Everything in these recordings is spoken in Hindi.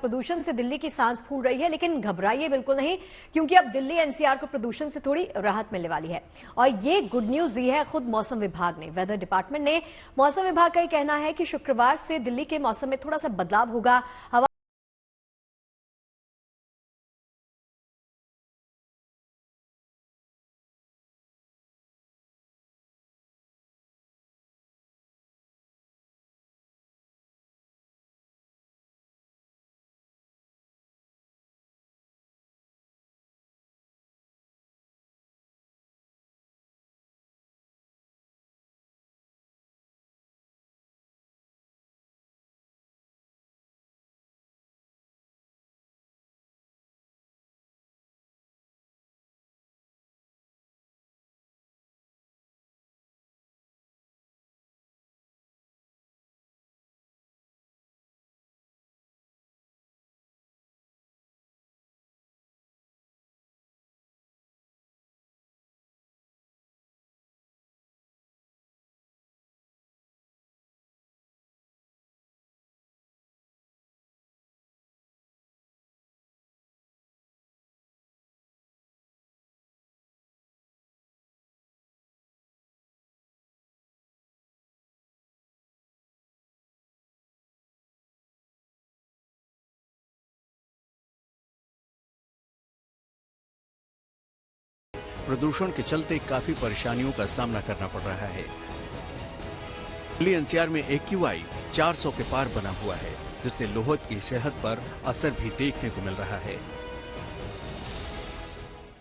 प्रदूषण से दिल्ली की सांस फूल रही है, लेकिन घबराइए बिल्कुल नहीं, क्योंकि अब दिल्ली एनसीआर को प्रदूषण से थोड़ी राहत मिलने वाली है। और ये गुड न्यूज दी है खुद मौसम विभाग ने। वेदर डिपार्टमेंट ने, मौसम विभाग का ये कहना है कि शुक्रवार से दिल्ली के मौसम में थोड़ा सा बदलाव होगा। हवा प्रदूषण के चलते काफी परेशानियों का सामना करना पड़ रहा है। दिल्ली एनसीआर में AQI 400 के पार बना हुआ है, जिससे लोगों की सेहत पर असर भी देखने को मिल रहा है।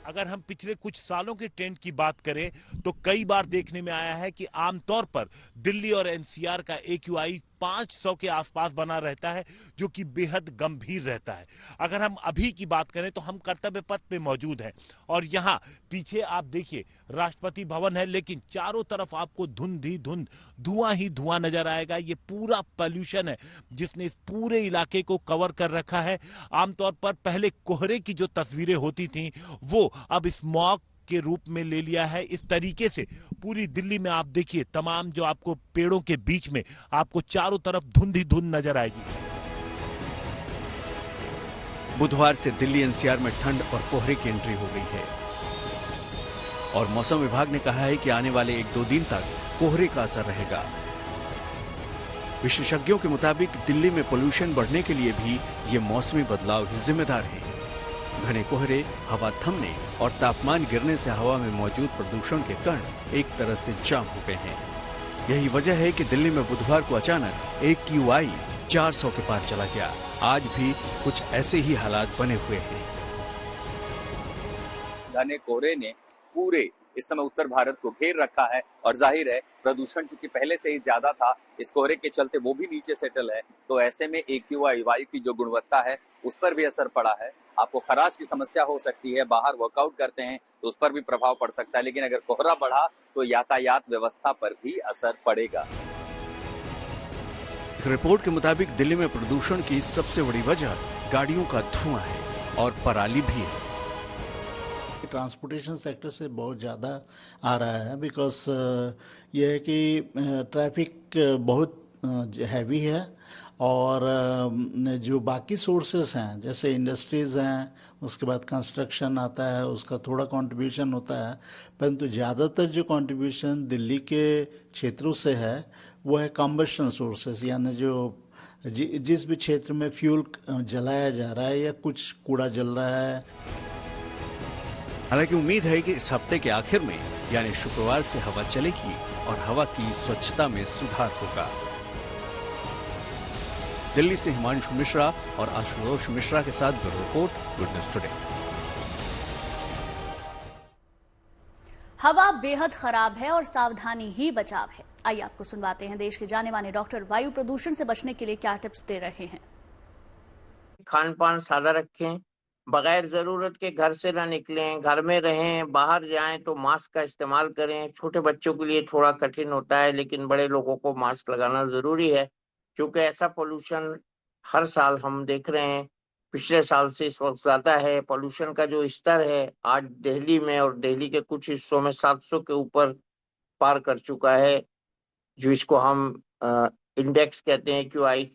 अगर हम पिछले कुछ सालों के ट्रेंड की बात करें तो कई बार देखने में आया है कि आमतौर पर दिल्ली और एनसीआर का AQI 500 के आसपास बना रहता है, जो कि बेहद गंभीर रहता है। अगर हम अभी की बात करें तो हम कर्तव्य पथ पे मौजूद हैं और यहाँ पीछे आप देखिए राष्ट्रपति भवन है, लेकिन चारों तरफ आपको धुंध ही धुंध, धुआं ही धुआं नजर आएगा। ये पूरा पॉल्यूशन है जिसने इस पूरे इलाके को कवर कर रखा है। आमतौर पर पहले कोहरे की जो तस्वीरें होती थी वो अब स्मॉग के रूप में ले लिया है। इस तरीके से पूरी दिल्ली में आप देखिए तमाम जो आपको पेड़ों के बीच में आपको चारों तरफ धुंध ही धुंध नजर आएगी। बुधवार से दिल्ली एनसीआर में ठंड और कोहरे की एंट्री हो गई है और मौसम विभाग ने कहा है कि आने वाले 1-2 दिन तक कोहरे का असर रहेगा। विशेषज्ञों के मुताबिक दिल्ली में पोल्यूशन बढ़ने के लिए भी ये मौसमी बदलाव ही जिम्मेदार है। घने कोहरे, हवा थमने और तापमान गिरने से हवा में मौजूद प्रदूषण के कण एक तरह से जाम हो गए हैं। यही वजह है कि दिल्ली में बुधवार को अचानक AQI 400 के पार चला गया। आज भी कुछ ऐसे ही हालात बने हुए हैं। घने कोहरे ने पूरे इस समय उत्तर भारत को घेर रखा है और जाहिर है प्रदूषण चूंकि पहले से ही ज्यादा था, इस कोहरे के चलते वो भी नीचे सेटल है, तो ऐसे में AQI वायु की जो गुणवत्ता है उस पर भी असर पड़ा है। आपको खराश की समस्या हो सकती है, बाहर वर्कआउट करते हैं तो उस पर भी प्रभाव पड़ सकता है, लेकिन अगर कोहरा बढ़ा तो यातायात व्यवस्था पर भी असर पड़ेगा। रिपोर्ट के मुताबिक दिल्ली में प्रदूषण की सबसे बड़ी वजह गाड़ियों का धुआं है और पराली भी है। ट्रांसपोर्टेशन सेक्टर से बहुत ज़्यादा आ रहा है, बिकॉज ये है कि ट्रैफिक बहुत हैवी है और जो बाकी सोर्सेस हैं जैसे इंडस्ट्रीज़ हैं, उसके बाद कंस्ट्रक्शन आता है, उसका थोड़ा कंट्रीब्यूशन होता है, परंतु ज़्यादातर जो कंट्रीब्यूशन दिल्ली के क्षेत्रों से है वो है कम्बशन सोर्सेस, यानी जो जिस भी क्षेत्र में फ्यूल जलाया जा रहा है या कुछ कूड़ा जल रहा है। हालांकि उम्मीद है कि इस हफ्ते के आखिर में यानी शुक्रवार से हवा चलेगी और हवा की स्वच्छता में सुधार होगा। दिल्ली से हिमांशु मिश्रा और आशुतोष मिश्रा के साथ bureau report, good news today. हवा बेहद खराब है और सावधानी ही बचाव है। आइए आपको सुनवाते हैं देश के जाने माने डॉक्टर वायु प्रदूषण से बचने के लिए क्या टिप्स दे रहे हैं। खान पान सादा रखें, बगैर जरूरत के घर से ना निकलें, घर में रहें, बाहर जाएं तो मास्क का इस्तेमाल करें। छोटे बच्चों के लिए थोड़ा कठिन होता है, लेकिन बड़े लोगों को मास्क लगाना जरूरी है, क्योंकि ऐसा पोल्यूशन हर साल हम देख रहे हैं, पिछले साल से इस वक्त ज्यादा है। पोल्यूशन का जो स्तर है आज दिल्ली में और दिल्ली के कुछ हिस्सों में 700 के ऊपर पार कर चुका है, जो इसको हम इंडेक्स कहते हैं AQI,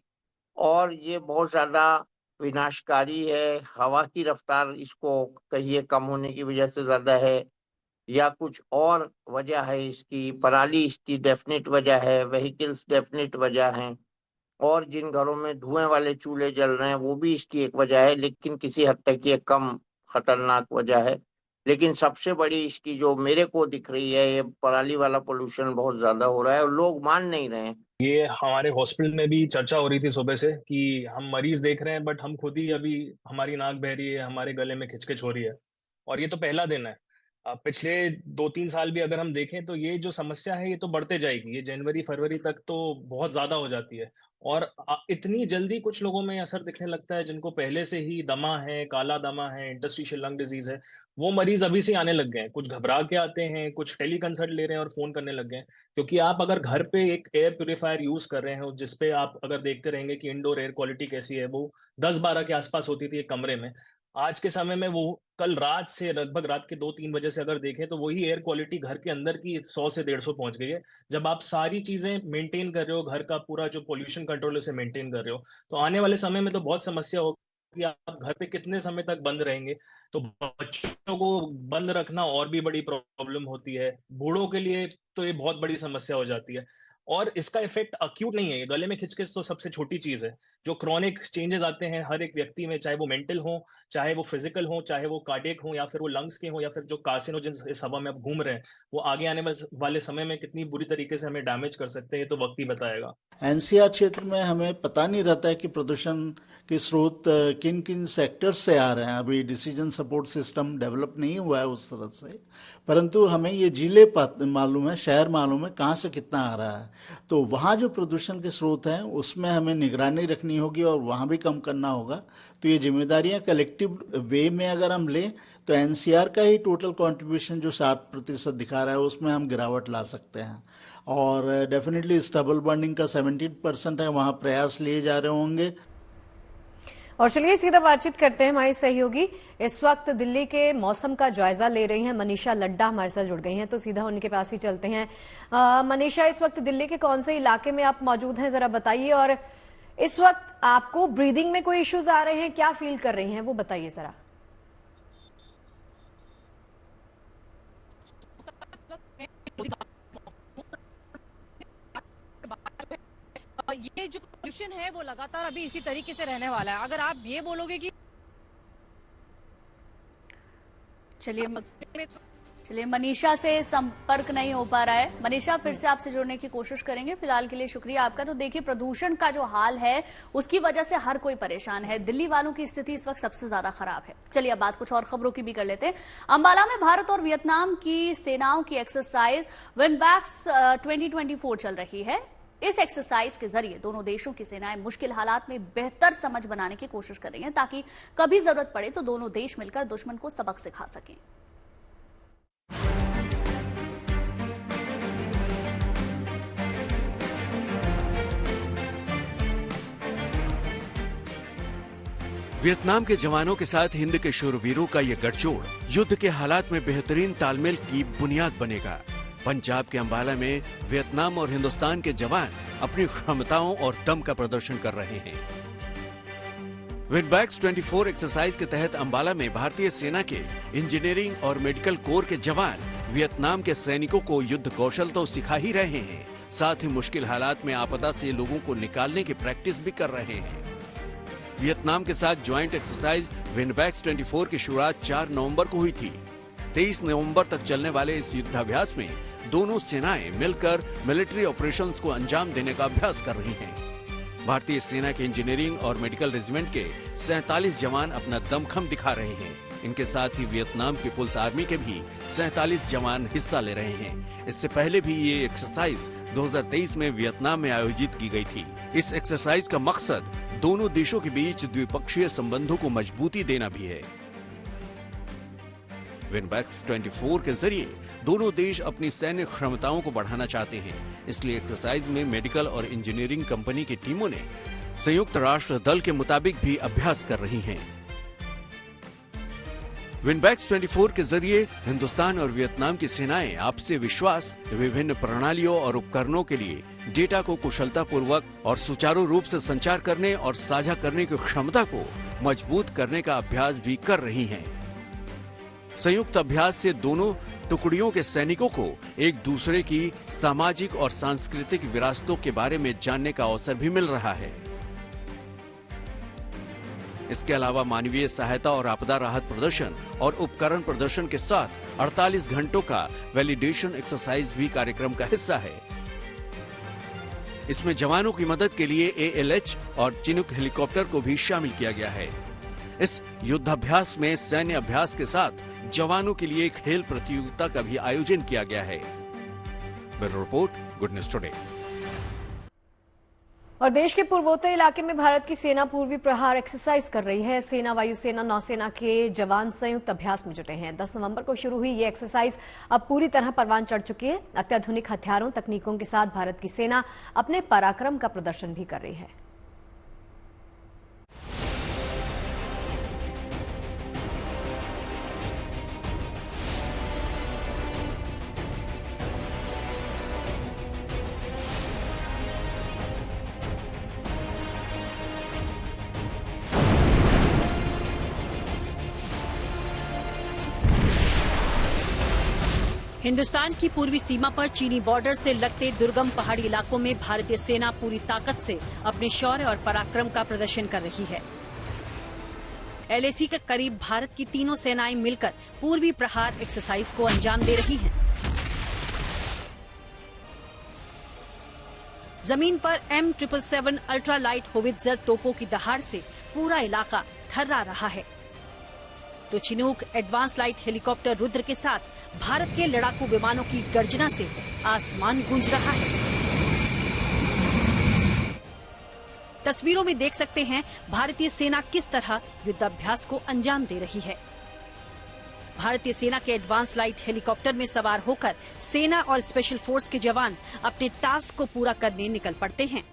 और ये बहुत ज्यादा विनाशकारी है, हवा की रफ्तार इसको कहिए कम होने की वजह से ज्यादा है, या कुछ और वजह है इसकी, पराली इसकी डेफिनेट वजह है, व्हीकल्स डेफिनेट वजह हैं, और जिन घरों में धुएं वाले चूल्हे जल रहे हैं वो भी इसकी एक वजह है, लेकिन किसी हद तक ये कम खतरनाक वजह है। लेकिन सबसे बड़ी इसकी जो मेरे को दिख रही है, ये पराली वाला पोल्यूशन बहुत ज्यादा हो रहा है और लोग मान नहीं रहे हैं। ये हमारे हॉस्पिटल में भी चर्चा हो रही थी सुबह से कि हम मरीज देख रहे हैं बट हम खुद ही अभी हमारी नाक बह रही है, हमारे गले में खिचखिच हो रही है। और ये तो पहला दिन है। पिछले 2-3 साल भी अगर हम देखें तो ये जो समस्या है ये तो बढ़ते जाएगी। ये जनवरी फरवरी तक तो बहुत ज्यादा हो जाती है और इतनी जल्दी कुछ लोगों में असर दिखने लगता है जिनको पहले से ही दमा है, काला दमा है, इंटरस्टिशियल लंग डिजीज है, वो मरीज अभी से आने लग गए हैं। कुछ घबरा के आते हैं, कुछ टेली कंसल्ट ले रहे हैं और फोन करने लग गए हैं। क्योंकि आप अगर घर पे एक एयर प्यूरिफायर यूज कर रहे हैं जिसपे आप अगर देखते रहेंगे कि इंडोर एयर क्वालिटी कैसी है, वो 10-12 के आसपास होती थी एक कमरे में, आज के समय में वो कल रात से लगभग रात के 2-3 बजे से अगर देखें तो वही एयर क्वालिटी घर के अंदर की 100 से 150 पहुंच गई है। जब आप सारी चीजें मेंटेन कर रहे हो, घर का पूरा जो पोल्यूशन कंट्रोल है उसे मेंटेन कर रहे हो, तो आने वाले समय में तो बहुत समस्या होगी। आप घर पे कितने समय तक बंद रहेंगे? तो बच्चों को बंद रखना और भी बड़ी प्रॉब्लम होती है, बूढ़ों के लिए तो ये बहुत बड़ी समस्या हो जाती है। और इसका इफेक्ट अक्यूट नहीं है, गले में खिचखिच तो सबसे छोटी चीज है। जो क्रॉनिक चेंजेस आते हैं हर एक व्यक्ति में, चाहे वो मेंटल हो, चाहे वो फिजिकल हो, चाहे वो कार्डियक हो, या फिर वो लंग्स के हो, या फिर जो कार्सिनोजेंस इस हवा में अब घूम रहे हैं, वो आगे आने वाले समय में कितनी बुरी तरीके से हमें डैमेज कर सकते हैं, ये तो वक्त ही बताएगा। एनसीआर क्षेत्र में हमें पता नहीं रहता है कि प्रदूषण के स्रोत किन किन सेक्टर्स से आ रहे हैं। अभी डिसीजन सपोर्ट सिस्टम डेवलप नहीं हुआ है उस तरह से, परंतु हमें ये जिले मालूम है, शहर मालूम है कहाँ से कितना आ रहा है। तो वहाँ जो प्रदूषण के स्रोत हैं उसमें हमें निगरानी रखनी होगी और वहाँ भी कम करना होगा। तो ये जिम्मेदारियाँ कलेक्टिव वे में अगर हम लें तो एनसीआर का ही टोटल कंट्रीब्यूशन जो 7% दिखा रहा है उसमें हम गिरावट ला सकते हैं। और डेफिनेटली स्टबल बर्निंग का 17% है, वहाँ प्रयास लिए जा रहे होंगे। और चलिए सीधा बातचीत करते हैं, हमारी सहयोगी इस वक्त दिल्ली के मौसम का जायजा ले रही हैं, मनीषा लड्डा हमारे साथ जुड़ गई हैं, तो सीधा उनके पास ही चलते हैं। मनीषा, इस वक्त दिल्ली के कौन से इलाके में आप मौजूद हैं, जरा बताइए। और इस वक्त आपको ब्रीदिंग में कोई इश्यूज आ रहे हैं, क्या फील कर रही हैं, वो बताइए जरा। ये जो पोल्यूशन है वो लगातार अभी इसी तरीके से रहने वाला है। अगर आप ये बोलोगे कि चलिए मनीषा से संपर्क नहीं हो पा रहा है। मनीषा, फिर से आपसे जुड़ने की कोशिश करेंगे। फिलहाल के लिए शुक्रिया आपका। तो देखिए, प्रदूषण का जो हाल है उसकी वजह से हर कोई परेशान है। दिल्ली वालों की स्थिति इस वक्त सबसे ज्यादा खराब है। चलिए अब बात कुछ और खबरों की भी कर लेते हैं। अंबाला में भारत और वियतनाम की सेनाओं की एक्सरसाइज विनबैक्स 2024 चल रही है। इस एक्सरसाइज के जरिए दोनों देशों की सेनाएं मुश्किल हालात में बेहतर समझ बनाने की कोशिश कर रही हैं, ताकि कभी जरूरत पड़े तो दोनों देश मिलकर दुश्मन को सबक सिखा सकें। वियतनाम के जवानों के साथ हिंद के शूरवीरों का ये गठजोड़ युद्ध के हालात में बेहतरीन तालमेल की बुनियाद बनेगा। पंजाब के अंबाला में वियतनाम और हिंदुस्तान के जवान अपनी क्षमताओं और दम का प्रदर्शन कर रहे हैं। विनबैक्स 24 एक्सरसाइज के तहत अंबाला में भारतीय सेना के इंजीनियरिंग और मेडिकल कोर के जवान वियतनाम के सैनिकों को युद्ध कौशल तो सिखा ही रहे हैं, साथ ही मुश्किल हालात में आपदा से लोगों को निकालने की प्रैक्टिस भी कर रहे हैं। वियतनाम के साथ ज्वाइंट एक्सरसाइज विनबैक्स 24 की शुरुआत 4 नवंबर को हुई थी। 23 नवंबर तक चलने वाले इस युद्धाभ्यास में दोनों सेनाएं मिलकर मिलिट्री ऑपरेशंस को अंजाम देने का अभ्यास कर रही हैं। भारतीय सेना के इंजीनियरिंग और मेडिकल रेजिमेंट के 47 जवान अपना दमखम दिखा रहे हैं। इनके साथ ही वियतनाम की पुलिस आर्मी के भी 47 जवान हिस्सा ले रहे हैं। इससे पहले भी ये एक्सरसाइज 2023 में वियतनाम में आयोजित की गई थी। इस एक्सरसाइज का मकसद दोनों देशों के बीच द्विपक्षीय संबंधों को मजबूती देना भी है। विनबैक्स 24 के जरिए दोनों देश अपनी सैन्य क्षमताओं को बढ़ाना चाहते हैं, इसलिए एक्सरसाइज में मेडिकल और इंजीनियरिंग कंपनी की टीमों ने संयुक्त राष्ट्र दल के मुताबिक भी अभ्यास कर रही हैं। विनबैक्स 24 के जरिए हिंदुस्तान और वियतनाम की सेनाएं आपसी विश्वास, विभिन्न प्रणालियों और उपकरणों के लिए डेटा को कुशलतापूर्वक और सुचारू रूप से संचार करने और साझा करने की क्षमता को मजबूत करने का अभ्यास भी कर रही हैं। संयुक्त अभ्यास से दोनों टुकड़ियों के सैनिकों को एक दूसरे की सामाजिक और सांस्कृतिक विरासतों के बारे में जानने का अवसर भी मिल रहा है। इसके अलावा मानवीय सहायता और आपदा राहत प्रदर्शन और उपकरण प्रदर्शन के साथ 48 घंटों का वैलिडेशन एक्सरसाइज भी कार्यक्रम का हिस्सा है। इसमें जवानों की मदद के लिए ALH और चिनूक हेलीकॉप्टर को भी शामिल किया गया है। इस युद्धाभ्यास में सैन्य अभ्यास के साथ जवानों के लिए खेल प्रतियोगिता का भी आयोजन किया गया है। Bureau report, good news today. और देश के पूर्वोत्तर इलाके में भारत की सेना पूर्वी प्रहार एक्सरसाइज कर रही है। सेना, वायुसेना, नौसेना के जवान संयुक्त अभ्यास में जुटे हैं। 10 नवंबर को शुरू हुई ये एक्सरसाइज अब पूरी तरह परवान चढ़ चुकी है। अत्याधुनिक हथियारों, तकनीकों के साथ भारत की सेना अपने पराक्रम का प्रदर्शन भी कर रही है। हिंदुस्तान की पूर्वी सीमा पर चीनी बॉर्डर से लगते दुर्गम पहाड़ी इलाकों में भारतीय सेना पूरी ताकत से अपने शौर्य और पराक्रम का प्रदर्शन कर रही है। LAC के करीब भारत की तीनों सेनाएं मिलकर पूर्वी प्रहार एक्सरसाइज को अंजाम दे रही हैं। जमीन पर M777 अल्ट्रा लाइट होवित्जर तोपों की दहाड़ से पूरा इलाका थर्रा रहा है, तो Chinook advance light helicopter Rudra के साथ भारत के लड़ाकू विमानों की गर्जना से आसमान गूंज रहा है। तस्वीरों में देख सकते हैं भारतीय सेना किस तरह युद्धाभ्यास को अंजाम दे रही है। भारतीय सेना के एडवांस लाइट हेलीकॉप्टर में सवार होकर सेना और स्पेशल फोर्स के जवान अपने टास्क को पूरा करने निकल पड़ते हैं।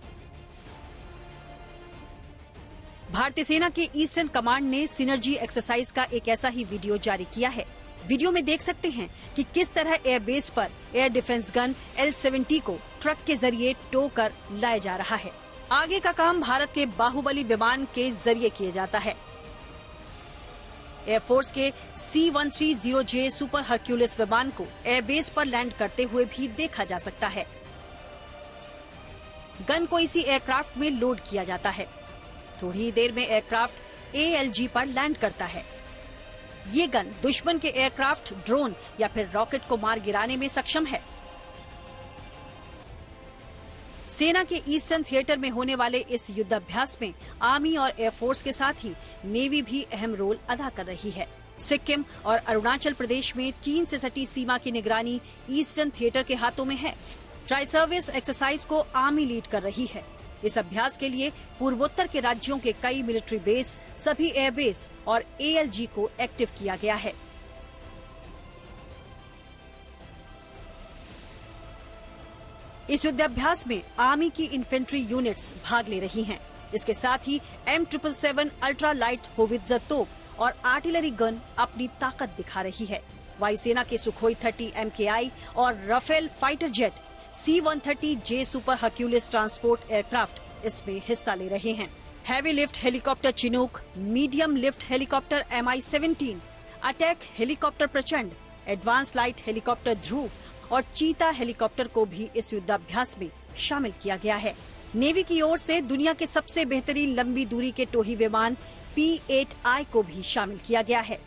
भारतीय सेना के ईस्टर्न कमांड ने सिनर्जी एक्सरसाइज का एक ऐसा ही वीडियो जारी किया है। वीडियो में देख सकते हैं कि किस तरह एयरबेस पर एयर डिफेंस गन L-70 को ट्रक के जरिए टो कर लाया जा रहा है। आगे का काम भारत के बाहुबली विमान के जरिए किया जाता है। एयरफोर्स के C-130J सुपर हरक्यूलिस विमान को एयरबेस पर लैंड करते हुए भी देखा जा सकता है। गन को इसी एयरक्राफ्ट में लोड किया जाता है। थोड़ी ही देर में एयरक्राफ्ट ALG पर लैंड करता है। ये गन दुश्मन के एयरक्राफ्ट, ड्रोन या फिर रॉकेट को मार गिराने में सक्षम है। सेना के ईस्टर्न थिएटर में होने वाले इस युद्धाभ्यास में आर्मी और एयरफोर्स के साथ ही नेवी भी अहम रोल अदा कर रही है। सिक्किम और अरुणाचल प्रदेश में चीन से सटी सीमा की निगरानी ईस्टर्न थिएटर के हाथों में है। ट्राई सर्विस एक्सरसाइज को आर्मी लीड कर रही है। इस अभ्यास के लिए पूर्वोत्तर के राज्यों के कई मिलिट्री बेस, सभी एयरबेस और ALG को एक्टिव किया गया है। इस युद्धाभ्यास में आर्मी की इन्फेंट्री यूनिट्स भाग ले रही हैं। इसके साथ ही M777 अल्ट्रा लाइट होवित्जर तोप और आर्टिलरी गन अपनी ताकत दिखा रही है। वायुसेना के सुखोई 30 MKI और Rafale fighter jet C-130J super Hercules transport aircraft इसमें हिस्सा ले रहे हैं। Heavy lift helicopter Chinook, medium lift helicopter MI-17, attack helicopter Prachand, advance light helicopter Dhruv और चीता हेलीकॉप्टर को भी इस युद्धाभ्यास में शामिल किया गया है। नेवी की ओर से दुनिया के सबसे बेहतरीन लंबी दूरी के टोही विमान P-8I को भी शामिल किया गया है।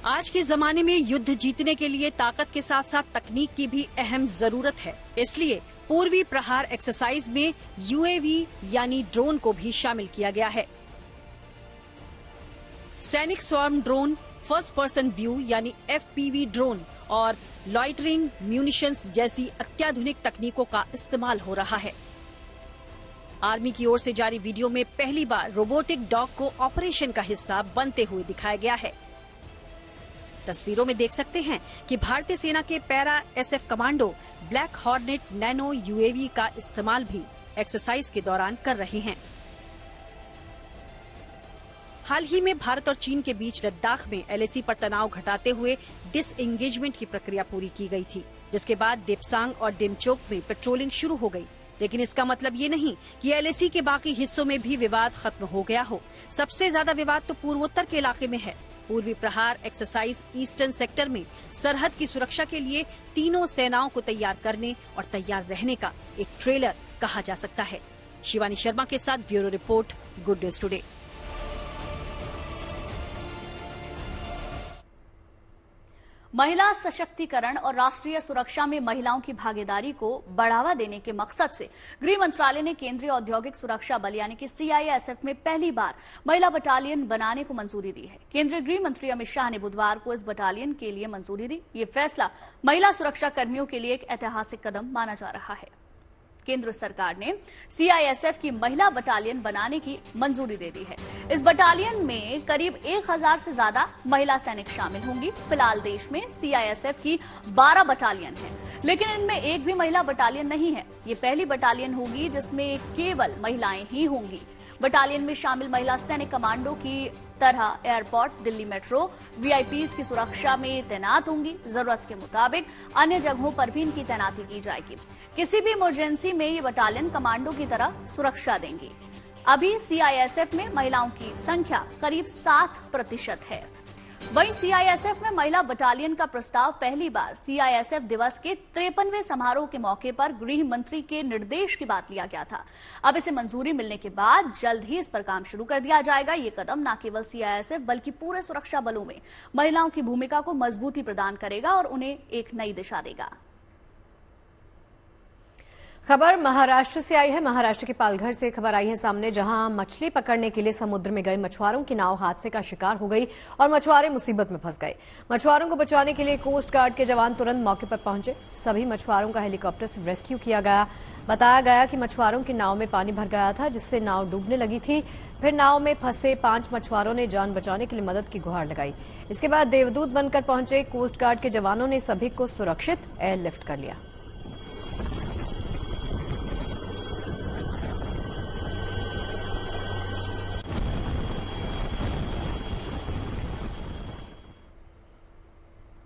आज के जमाने में युद्ध जीतने के लिए ताकत के साथ साथ तकनीक की भी अहम जरूरत है। इसलिए पूर्वी प्रहार एक्सरसाइज में UAV यानी ड्रोन को भी शामिल किया गया है। सैनिक swarm drone, first person view यानी FPV ड्रोन और लॉइटरिंग म्यूनिशंस जैसी अत्याधुनिक तकनीकों का इस्तेमाल हो रहा है। आर्मी की ओर से जारी वीडियो में पहली बार रोबोटिक डॉग को ऑपरेशन का हिस्सा बनते हुए दिखाया गया है। तस्वीरों में देख सकते हैं कि भारतीय सेना के para SF commando black hornet nano UAV का इस्तेमाल भी एक्सरसाइज के दौरान कर रहे हैं। हाल ही में भारत और चीन के बीच लद्दाख में LAC पर तनाव घटाते हुए डिसएंगेजमेंट की प्रक्रिया पूरी की गई थी, जिसके बाद देपसांग और डेमचोक में पेट्रोलिंग शुरू हो गई। लेकिन इसका मतलब ये नहीं कि एलएसी के बाकी हिस्सों में भी विवाद खत्म हो गया हो। सबसे ज्यादा विवाद तो पूर्वोत्तर के इलाके में है। पूर्वी प्रहार एक्सरसाइज ईस्टर्न सेक्टर में सरहद की सुरक्षा के लिए तीनों सेनाओं को तैयार करने और तैयार रहने का एक ट्रेलर कहा जा सकता है। शिवानी शर्मा के साथ bureau report, good news today. महिला सशक्तिकरण और राष्ट्रीय सुरक्षा में महिलाओं की भागीदारी को बढ़ावा देने के मकसद से गृह मंत्रालय ने केंद्रीय औद्योगिक सुरक्षा बल यानी कि सीआईएसएफ में पहली बार महिला बटालियन बनाने को मंजूरी दी है। केंद्रीय गृह मंत्री अमित शाह ने बुधवार को इस बटालियन के लिए मंजूरी दी। ये फैसला महिला सुरक्षा कर्मियों के लिए एक ऐतिहासिक कदम माना जा रहा है। केंद्र सरकार ने सीआईएसएफ की महिला बटालियन बनाने की मंजूरी दे दी है। इस बटालियन में करीब 1000 से ज्यादा महिला सैनिक शामिल होंगी। फिलहाल देश में सीआईएसएफ की 12 बटालियन है, लेकिन इनमें एक भी महिला बटालियन नहीं है। ये पहली बटालियन होगी जिसमें केवल महिलाएं ही होंगी। बटालियन में शामिल महिला सैनिक कमांडो की तरह एयरपोर्ट, दिल्ली मेट्रो, वीआईपीज की सुरक्षा में तैनात होंगी। जरूरत के मुताबिक अन्य जगहों पर भी इनकी तैनाती की जाएगी। किसी भी इमरजेंसी में ये बटालियन कमांडो की तरह सुरक्षा देंगी। अभी सीआईएसएफ में महिलाओं की संख्या करीब 7% है। वहीं सीआईएसएफ में महिला बटालियन का प्रस्ताव पहली बार सीआईएसएफ दिवस के 53वें समारोह के मौके पर गृह मंत्री के निर्देश के बाद लिया गया था। अब इसे मंजूरी मिलने के बाद जल्द ही इस पर काम शुरू कर दिया जाएगा। ये कदम न केवल सीआईएसएफ बल्कि पूरे सुरक्षा बलों में महिलाओं की भूमिका को मजबूती प्रदान करेगा और उन्हें एक नई दिशा देगा। खबर महाराष्ट्र से आई है। महाराष्ट्र के पालघर से खबर आई है सामने, जहां मछली पकड़ने के लिए समुद्र में गए मछुआरों की नाव हादसे का शिकार हो गई और मछुआरे मुसीबत में फंस गए। मछुआरों को बचाने के लिए कोस्ट गार्ड के जवान तुरंत मौके पर पहुंचे। सभी मछुआरों का हेलीकॉप्टर से रेस्क्यू किया गया। बताया गया कि मछुआरों की नाव में पानी भर गया था, जिससे नाव डूबने लगी थी। फिर नाव में फंसे 5 मछुआरों ने जान बचाने के लिए मदद की गुहार लगाई। इसके बाद देवदूत बनकर पहुंचे कोस्ट गार्ड के जवानों ने सभी को सुरक्षित एयरलिफ्ट कर लिया।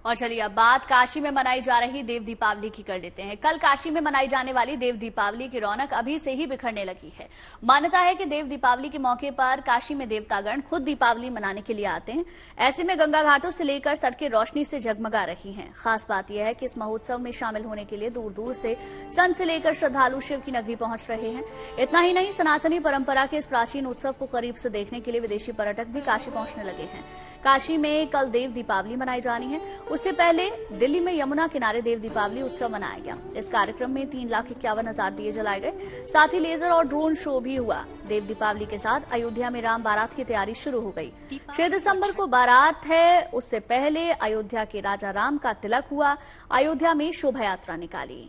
और चलिए अब बात काशी में मनाई जा रही देव दीपावली की कर लेते हैं। कल काशी में मनाई जाने वाली देव दीपावली की रौनक अभी से ही बिखरने लगी है। मान्यता है कि देव दीपावली के मौके पर काशी में देवतागण खुद दीपावली मनाने के लिए आते हैं। ऐसे में गंगा घाटों से लेकर सड़कें रोशनी से जगमगा रही हैं। खास बात यह है कि इस महोत्सव में शामिल होने के लिए दूर दूर से संत से लेकर श्रद्धालु शिव की नगरी पहुंच रहे हैं। इतना ही नहीं, सनातनी परंपरा के इस प्राचीन उत्सव को करीब से देखने के लिए विदेशी पर्यटक भी काशी पहुंचने लगे हैं। काशी में कल देव दीपावली मनाई जानी है। उससे पहले दिल्ली में यमुना किनारे देव दीपावली उत्सव मनाया गया। इस कार्यक्रम में 3,51,000 दिए जलाए गए। साथ ही लेजर और ड्रोन शो भी हुआ। देव दीपावली के साथ अयोध्या में राम बारात की तैयारी शुरू हो गई। 6 दिसंबर को बारात है। उससे पहले अयोध्या के राजा राम का तिलक हुआ। अयोध्या में शोभा यात्रा निकाली।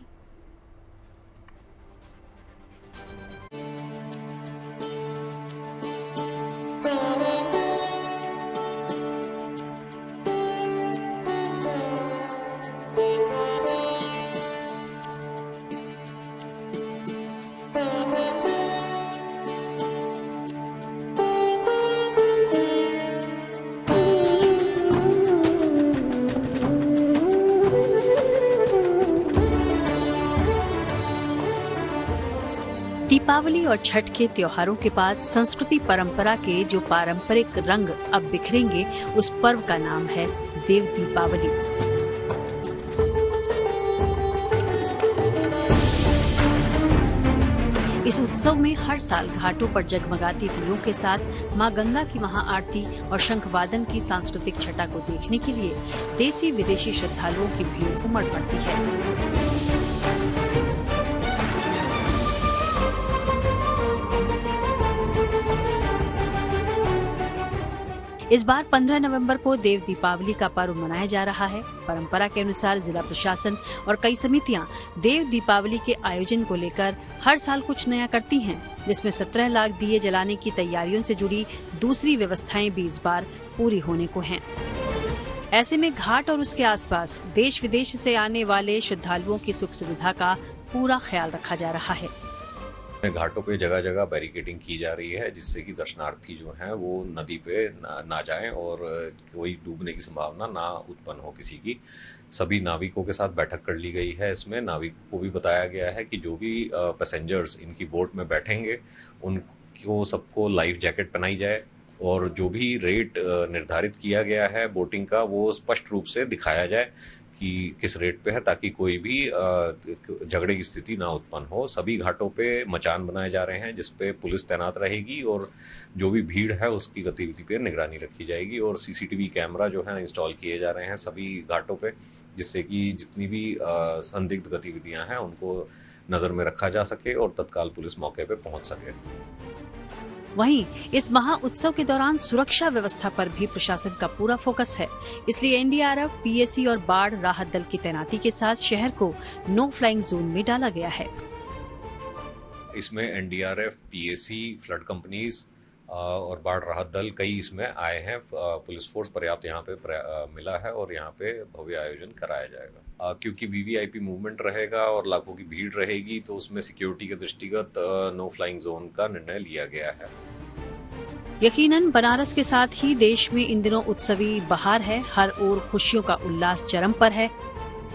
दीपावली और छठ के त्योहारों के बाद संस्कृति परंपरा के जो पारंपरिक रंग अब बिखरेंगे, उस पर्व का नाम है देव दीपावली। इस उत्सव में हर साल घाटों पर जगमगाती दीयों के साथ मां गंगा की महाआरती और शंखवादन की सांस्कृतिक छटा को देखने के लिए देसी विदेशी श्रद्धालुओं की भीड़ उमड़ पड़ती है। इस बार 15 नवंबर को देव दीपावली का पर्व मनाया जा रहा है। परंपरा के अनुसार जिला प्रशासन और कई समितियां देव दीपावली के आयोजन को लेकर हर साल कुछ नया करती हैं, जिसमें 17 लाख दिए जलाने की तैयारियों से जुड़ी दूसरी व्यवस्थाएं भी इस बार पूरी होने को हैं। ऐसे में घाट और उसके आसपास देश विदेश से आने वाले श्रद्धालुओं की सुख सुविधा का पूरा ख्याल रखा जा रहा है। घाटों पे जगह जगह बैरिकेडिंग की जा रही है, जिससे कि दर्शनार्थी जो हैं वो नदी पे ना जाएं और कोई डूबने की संभावना ना उत्पन्न हो किसी की। सभी नाविकों के साथ बैठक कर ली गई है। इसमें नाविकों को भी बताया गया है कि जो भी पैसेंजर्स इनकी बोट में बैठेंगे उनको सबको लाइफ जैकेट पहनाई जाए और जो भी रेट निर्धारित किया गया है बोटिंग का वो स्पष्ट रूप से दिखाया जाए कि किस रेट पे है, ताकि कोई भी झगड़े की स्थिति ना उत्पन्न हो। सभी घाटों पे मचान बनाए जा रहे हैं जिस पे पुलिस तैनात रहेगी और जो भी भीड़ है उसकी गतिविधि पे निगरानी रखी जाएगी और सीसीटीवी कैमरा जो है इंस्टॉल किए जा रहे हैं सभी घाटों पे, जिससे कि जितनी भी संदिग्ध गतिविधियां हैं उनको नजर में रखा जा सके और तत्काल पुलिस मौके पे पहुंच सके। वहीं इस महा उत्सव के दौरान सुरक्षा व्यवस्था पर भी प्रशासन का पूरा फोकस है। इसलिए एनडीआरएफ, पीएसी और बाढ़ राहत दल की तैनाती के साथ शहर को नो फ्लाइंग जोन में डाला गया है। इसमें एनडीआरएफ, पीएसी, फ्लड कंपनीज और बाढ़ राहत दल कई इसमें आए हैं। पुलिस फोर्स पर्याप्त यहाँ पे मिला है और यहाँ पे भव्य आयोजन कराया जाएगा। क्योंकि वीवीआईपी मूवमेंट रहेगा और लाखों की भीड़ रहेगी तो उसमें सिक्योरिटी के दृष्टिगत नो फ्लाइंग जोन का निर्णय लिया गया है। यकीनन बनारस के साथ ही देश में इन दिनों उत्सवी बहार है। हर ओर खुशियों का उल्लास चरम पर है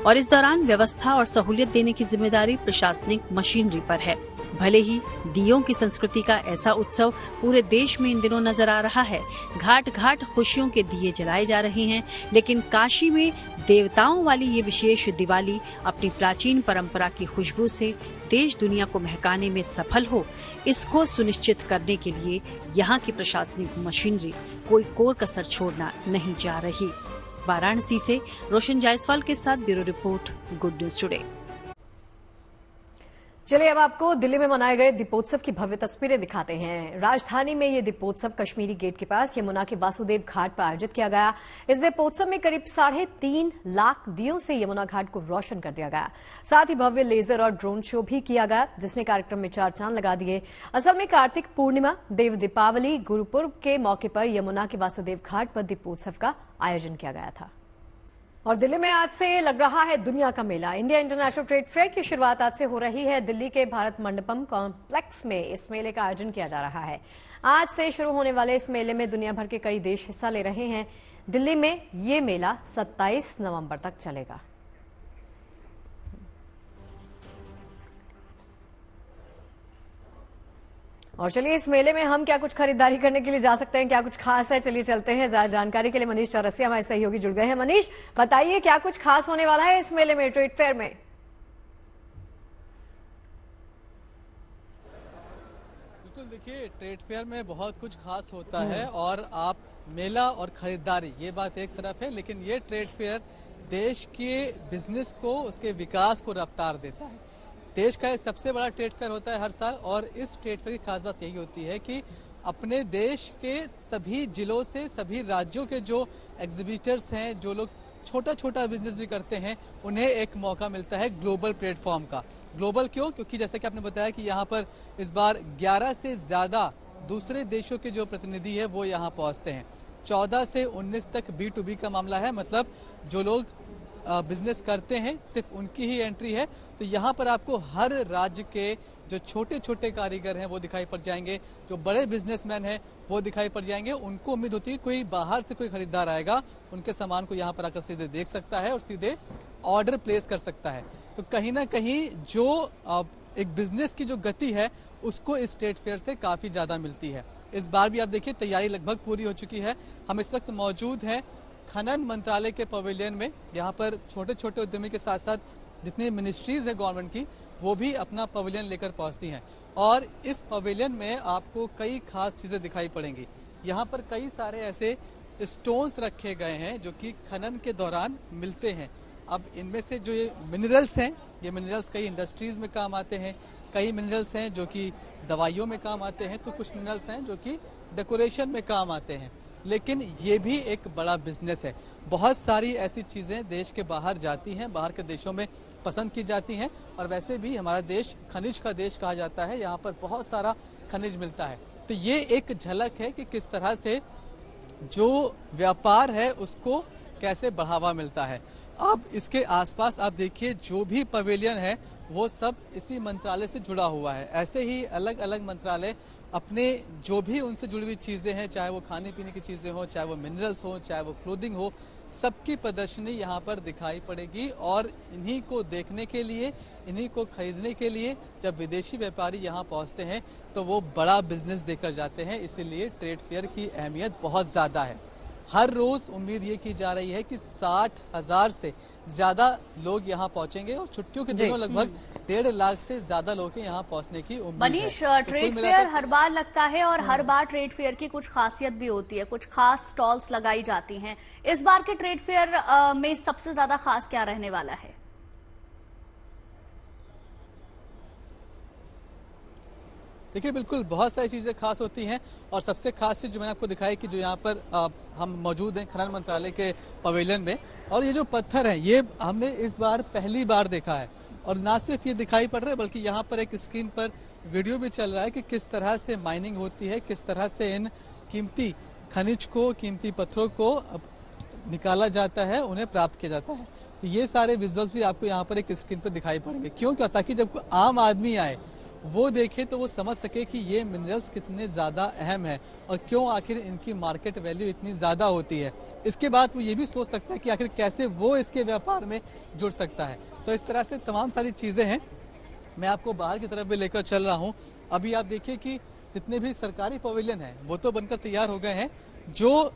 और इस दौरान व्यवस्था और सहूलियत देने की जिम्मेदारी प्रशासनिक मशीनरी पर है। भले ही दीयों की संस्कृति का ऐसा उत्सव पूरे देश में इन दिनों नजर आ रहा है, घाट घाट खुशियों के दिए जलाए जा रहे हैं, लेकिन काशी में देवताओं वाली ये विशेष दिवाली अपनी प्राचीन परंपरा की खुशबू से देश दुनिया को महकाने में सफल हो, इसको सुनिश्चित करने के लिए यहाँ की प्रशासनिक मशीनरी कोई कोर कसर छोड़ना नहीं जा रही। वाराणसी से रोशन जायसवाल के साथ bureau report, good news today. चलिए अब आपको दिल्ली में मनाए गए दीपोत्सव की भव्य तस्वीरें दिखाते हैं। राजधानी में ये दीपोत्सव कश्मीरी गेट के पास यमुना के वासुदेव घाट पर आयोजित किया गया। इस दीपोत्सव में करीब 3.5 लाख दियों से यमुना घाट को रोशन कर दिया गया। साथ ही भव्य लेजर और ड्रोन शो भी किया गया, जिसने कार्यक्रम में 4 चांद लगा दिए। असल में कार्तिक पूर्णिमा, देव दीपावली, गुरुपुर्ब के मौके पर यमुना के वासुदेव घाट पर दीपोत्सव का आयोजन किया गया था। और दिल्ली में आज से लग रहा है दुनिया का मेला। इंडिया इंटरनेशनल ट्रेड फेयर की शुरुआत आज से हो रही है। दिल्ली के भारत मंडपम कॉम्प्लेक्स में इस मेले का आयोजन किया जा रहा है। आज से शुरू होने वाले इस मेले में दुनिया भर के कई देश हिस्सा ले रहे हैं। दिल्ली में ये मेला 27 नवंबर तक चलेगा। और चलिए इस मेले में हम क्या कुछ खरीदारी करने के लिए जा सकते हैं, क्या कुछ खास है, चलिए चलते हैं। जानकारी के लिए मनीष चौरसिया हमारे सहयोगी जुड़ गए हैं। मनीष, बताइए क्या कुछ खास होने वाला है इस मेले में, ट्रेड फेयर में? बिल्कुल, देखिए ट्रेड फेयर में बहुत कुछ खास होता है और आप मेला और खरीदारी ये बात एक तरफ है, लेकिन ये ट्रेड फेयर देश के बिजनेस को, उसके विकास को रफ्तार देता है। देश का सबसे बड़ा ट्रेड फेयर होता है हर साल और इस ट्रेड फेयर की खास बात यही होती है कि अपने देश के सभी जिलों से, सभी राज्यों के जो एग्जीबिटर्स हैं, जो लोग छोटा छोटा बिजनेस भी करते हैं, उन्हें एक मौका मिलता है ग्लोबल प्लेटफॉर्म का। ग्लोबल क्यों? क्योंकि जैसे कि आपने बताया कि यहाँ पर इस बार 11 से ज्यादा दूसरे देशों के जो प्रतिनिधि है वो यहाँ पहुँचते हैं। 14 से 19 तक B2B का मामला है, मतलब जो लोग बिजनेस करते हैं सिर्फ उनकी ही एंट्री है। तो यहाँ पर आपको हर राज्य के जो छोटे छोटे कारीगर हैं वो दिखाई पड़ जाएंगे, जो बड़े बिजनेसमैन हैं वो दिखाई पड़ जाएंगे। उनको उम्मीद होती है कोई बाहर से कोई खरीदार आएगा, उनके सामान को यहाँ पर आकर सीधे देख सकता है और सीधे ऑर्डर प्लेस कर सकता है। तो कहीं ना कहीं जो एक बिजनेस की जो गति है उसको इस ट्रेड फेयर से काफी ज्यादा मिलती है। इस बार भी आप देखिए तैयारी लगभग पूरी हो चुकी है। हम इस वक्त मौजूद हैं खनन मंत्रालय के पवेलियन में। यहाँ पर छोटे छोटे उद्यमी के साथ साथ जितनी मिनिस्ट्रीज है गवर्नमेंट की, वो भी अपना पवेलियन लेकर पहुँचती हैं और इस पवेलियन में आपको कई खास चीज़ें दिखाई पड़ेंगी। यहाँ पर कई सारे ऐसे स्टोन्स रखे गए हैं जो कि खनन के दौरान मिलते हैं। अब इनमें से जो ये मिनरल्स हैं, ये मिनरल्स कई इंडस्ट्रीज में काम आते हैं, कई मिनरल्स हैं जो कि दवाइयों में काम आते हैं, तो कुछ मिनरल्स हैं जो कि डेकोरेशन में काम आते हैं। लेकिन ये भी एक बड़ा बिजनेस है। बहुत सारी ऐसी चीज़ें देश के बाहर जाती हैं, बाहर के देशों में पसंद की जाती हैं और वैसे भी हमारा देश खनिज का देश कहा जाता है। यहाँ पर बहुत सारा खनिज मिलता है। तो ये एक झलक है कि किस तरह से जो व्यापार है उसको कैसे बढ़ावा मिलता है। अब इसके आसपास आप देखिए जो भी पवेलियन है वो सब इसी मंत्रालय से जुड़ा हुआ है। ऐसे ही अलग अलग मंत्रालय अपने जो भी उनसे जुड़ी हुई चीज़ें हैं, चाहे वो खाने पीने की चीज़ें हो, चाहे वो मिनरल्स हो, चाहे वो क्लोथिंग हो, सबकी प्रदर्शनी यहाँ पर दिखाई पड़ेगी। और इन्हीं को देखने के लिए, इन्हीं को खरीदने के लिए जब विदेशी व्यापारी यहाँ पहुँचते हैं तो वो बड़ा बिजनेस देकर जाते हैं। इसीलिए ट्रेड फेयर की अहमियत बहुत ज़्यादा है। हर रोज उम्मीद ये की जा रही है कि 60,000 से ज्यादा लोग यहाँ पहुंचेंगे और छुट्टियों के दिनों लगभग 1.5 लाख से ज्यादा लोग यहाँ पहुंचने की उम्मीद है। मनीष, ट्रेड फेयर हर बार लगता है और हर बार ट्रेड फेयर की कुछ खासियत भी होती है, कुछ खास स्टॉल्स लगाई जाती हैं। इस बार के ट्रेड फेयर में सबसे ज्यादा खास क्या रहने वाला है? देखिए, बिल्कुल बहुत सारी चीज़ें खास होती हैं और सबसे खास चीज़ जो मैंने आपको दिखाई कि जो यहाँ पर हम मौजूद हैं खनन मंत्रालय के पवेलियन में, और ये जो पत्थर हैं ये हमने इस बार पहली बार देखा है। और ना सिर्फ ये दिखाई पड़ रहा है बल्कि यहाँ पर एक स्क्रीन पर वीडियो भी चल रहा है कि किस तरह से माइनिंग होती है, किस तरह से इन कीमती खनिज को, कीमती पत्थरों को निकाला जाता है, उन्हें प्राप्त किया जाता है। तो ये सारे विजुअल्स भी आपको यहाँ पर एक स्क्रीन पर दिखाई पड़ेंगे। क्यों? ताकि जब आम आदमी आए वो देखे तो वो समझ सके कि ये मिनरल्स कितने ज़्यादा अहम है और क्यों आखिर इनकी मार्केट वैल्यू इतनी ज़्यादा होती है। इसके बाद वो ये भी सोच सकता है कि आखिर कैसे वो इसके व्यापार में जुड़ सकता है। तो इस तरह से तमाम सारी चीज़ें हैं। मैं आपको बाहर की तरफ भी लेकर चल रहा हूँ। अभी आप देखिए कि जितने भी सरकारी पवेलियन हैं वो तो बनकर तैयार हो गए हैं। जो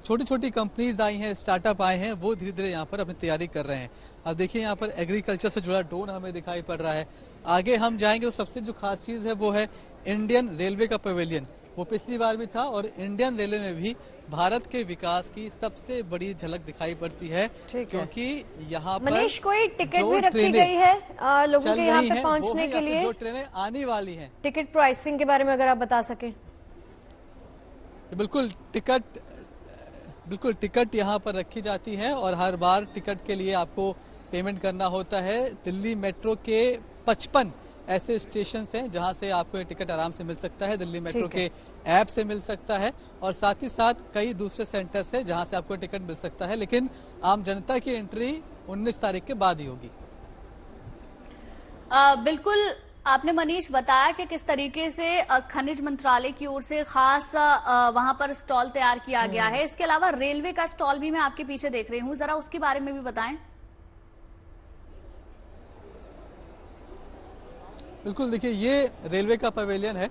छोटी छोटी कंपनीज आई हैं, स्टार्टअप आए हैं, वो धीरे धीरे यहाँ पर अपनी तैयारी कर रहे हैं। अब देखिए यहाँ पर एग्रीकल्चर से जुड़ा ड्रोन हमें दिखाई पड़ रहा है। आगे हम जाएंगे तो सबसे जो खास चीज़ है वो है इंडियन रेलवे का पवेलियन। वो पिछली बार भी था और इंडियन रेलवे में भी भारत के विकास की सबसे बड़ी झलक दिखाई पड़ती है, क्योंकि यहाँ पर मनीष कोई टिकट भी रखी गई है लोगों के यहाँ पे पहुँचने के लिए, जो ट्रेनें आने वाली हैं। टिकट प्राइसिंग के बारे में अगर आप बता सकें। बिल्कुल टिकट यहाँ पर रखी जाती है और हर बार टिकट के लिए आपको पेमेंट करना होता है। दिल्ली मेट्रो के 55 ऐसे स्टेशन हैं जहां से आपको ये टिकट आराम से मिल सकता है। दिल्ली मेट्रो के ऐप से मिल सकता है और साथ ही साथ कई दूसरे सेंटर्स हैं जहां से आपको टिकट मिल सकता है, लेकिन आम जनता की एंट्री 19 तारीख के बाद ही होगी। बिल्कुल आपने मनीष बताया कि किस तरीके से खनिज मंत्रालय की ओर से खास वहां पर स्टॉल तैयार किया गया है। इसके अलावा रेलवे का स्टॉल भी मैं आपके पीछे देख रही हूँ, जरा उसके बारे में भी बताएं। बिल्कुल, देखिए ये रेलवे का पवेलियन है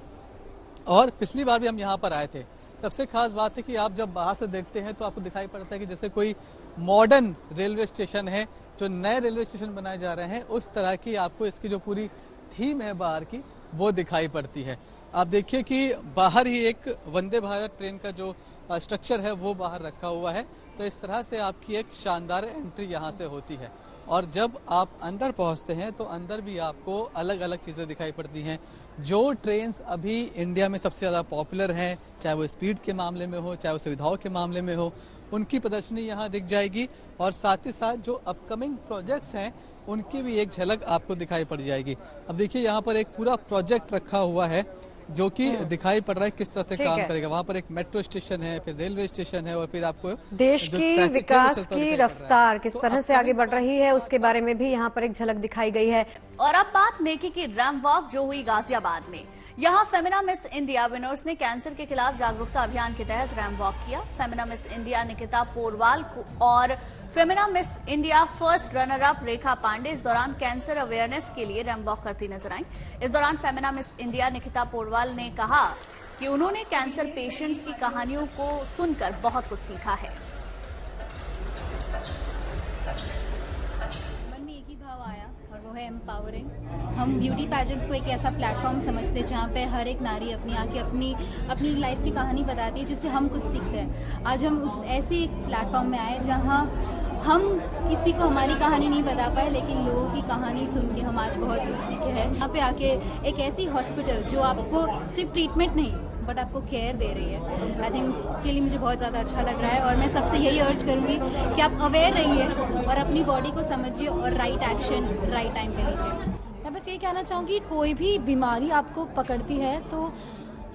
और पिछली बार भी हम यहाँ पर आए थे। सबसे खास बात है कि आप जब बाहर से देखते हैं तो आपको दिखाई पड़ता है कि जैसे कोई मॉडर्न रेलवे स्टेशन है, जो नए रेलवे स्टेशन बनाए जा रहे हैं, उस तरह की आपको इसकी जो पूरी थीम है बाहर की वो दिखाई पड़ती है। आप देखिए कि बाहर ही एक वंदे भारत ट्रेन का जो स्ट्रक्चर है वो बाहर रखा हुआ है। तो इस तरह से आपकी एक शानदार एंट्री यहाँ से होती है और जब आप अंदर पहुंचते हैं तो अंदर भी आपको अलग अलग चीज़ें दिखाई पड़ती हैं। जो ट्रेन्स अभी इंडिया में सबसे ज़्यादा पॉपुलर हैं, चाहे वो स्पीड के मामले में हो, चाहे वो सुविधाओं के मामले में हो, उनकी प्रदर्शनी यहाँ दिख जाएगी और साथ ही साथ जो अपकमिंग प्रोजेक्ट्स हैं उनकी भी एक झलक आपको दिखाई पड़ जाएगी। अब देखिए यहाँ पर एक पूरा प्रोजेक्ट रखा हुआ है जो कि दिखाई पड़ रहा है किस तरह से काम करेगा। वहाँ पर एक मेट्रो स्टेशन है, फिर रेलवे स्टेशन है और फिर आपको देश की विकास की रफ्तार किस तरह से आगे बढ़ रही है उसके बारे में भी यहाँ पर एक झलक दिखाई गई है। और अब बात नेकी की रैंप वॉक जो हुई गाजियाबाद में। यहाँ फेमिना मिस इंडिया विनर्स ने कैंसर के खिलाफ जागरूकता अभियान के तहत रैंप वॉक किया। Femina Miss India Nikita Porwal और Femina Miss India first runner up Rekha Pande इस दौरान कैंसर अवेयरनेस के लिए रैंप वॉक करती नजर आईं। इस दौरान फेमिना मिस इंडिया निकिता पोरवाल ने कहा कि उन्होंने कैंसर पेशेंट्स की कहानियों को सुनकर बहुत कुछ सीखा है। मन में एक ही भाव आया और वो है एम्पावरिंग। हम ब्यूटी पैजेंट्स को एक ऐसा प्लेटफॉर्म समझते हैं जहाँ पे हर एक नारी अपनी आके अपनी लाइफ की कहानी बताती है जिससे हम कुछ सीखते हैं। आज हम उस ऐसे एक प्लेटफॉर्म में आए जहाँ हम किसी को हमारी कहानी नहीं बता पाए, लेकिन लोगों की कहानी सुन के हम आज बहुत कुछ सीखे हैं। यहाँ पे आके एक ऐसी हॉस्पिटल जो आपको सिर्फ ट्रीटमेंट नहीं बट आपको केयर दे रही है, आई थिंक उसके लिए मुझे बहुत ज़्यादा अच्छा लग रहा है। और मैं सबसे यही अर्ज करूँगी कि आप अवेयर रहिए और अपनी बॉडी को समझिए और राइट एक्शन राइट टाइम पे लीजिए। मैं बस ये कहना चाहूँगी कोई भी बीमारी आपको पकड़ती है तो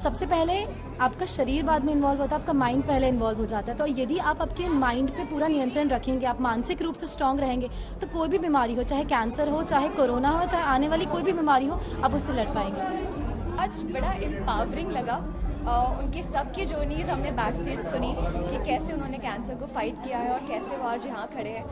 सबसे पहले आपका शरीर बाद में इन्वॉल्व होता है, आपका माइंड पहले इन्वॉल्व हो जाता है। तो यदि आप आपके माइंड पे पूरा नियंत्रण रखेंगे, आप मानसिक रूप से स्ट्रांग रहेंगे, तो कोई भी बीमारी हो, चाहे कैंसर हो, चाहे कोरोना हो, चाहे आने वाली कोई भी बीमारी हो, आप उससे लड़ पाएंगे। आज बड़ा एम्पावरिंग लगा। उनकी सबकी जर्नीज हमने बैक स्टेज सुनी कि कैसे उन्होंने कैंसर को फाइट किया है और कैसे वो आज यहाँ खड़े हैं।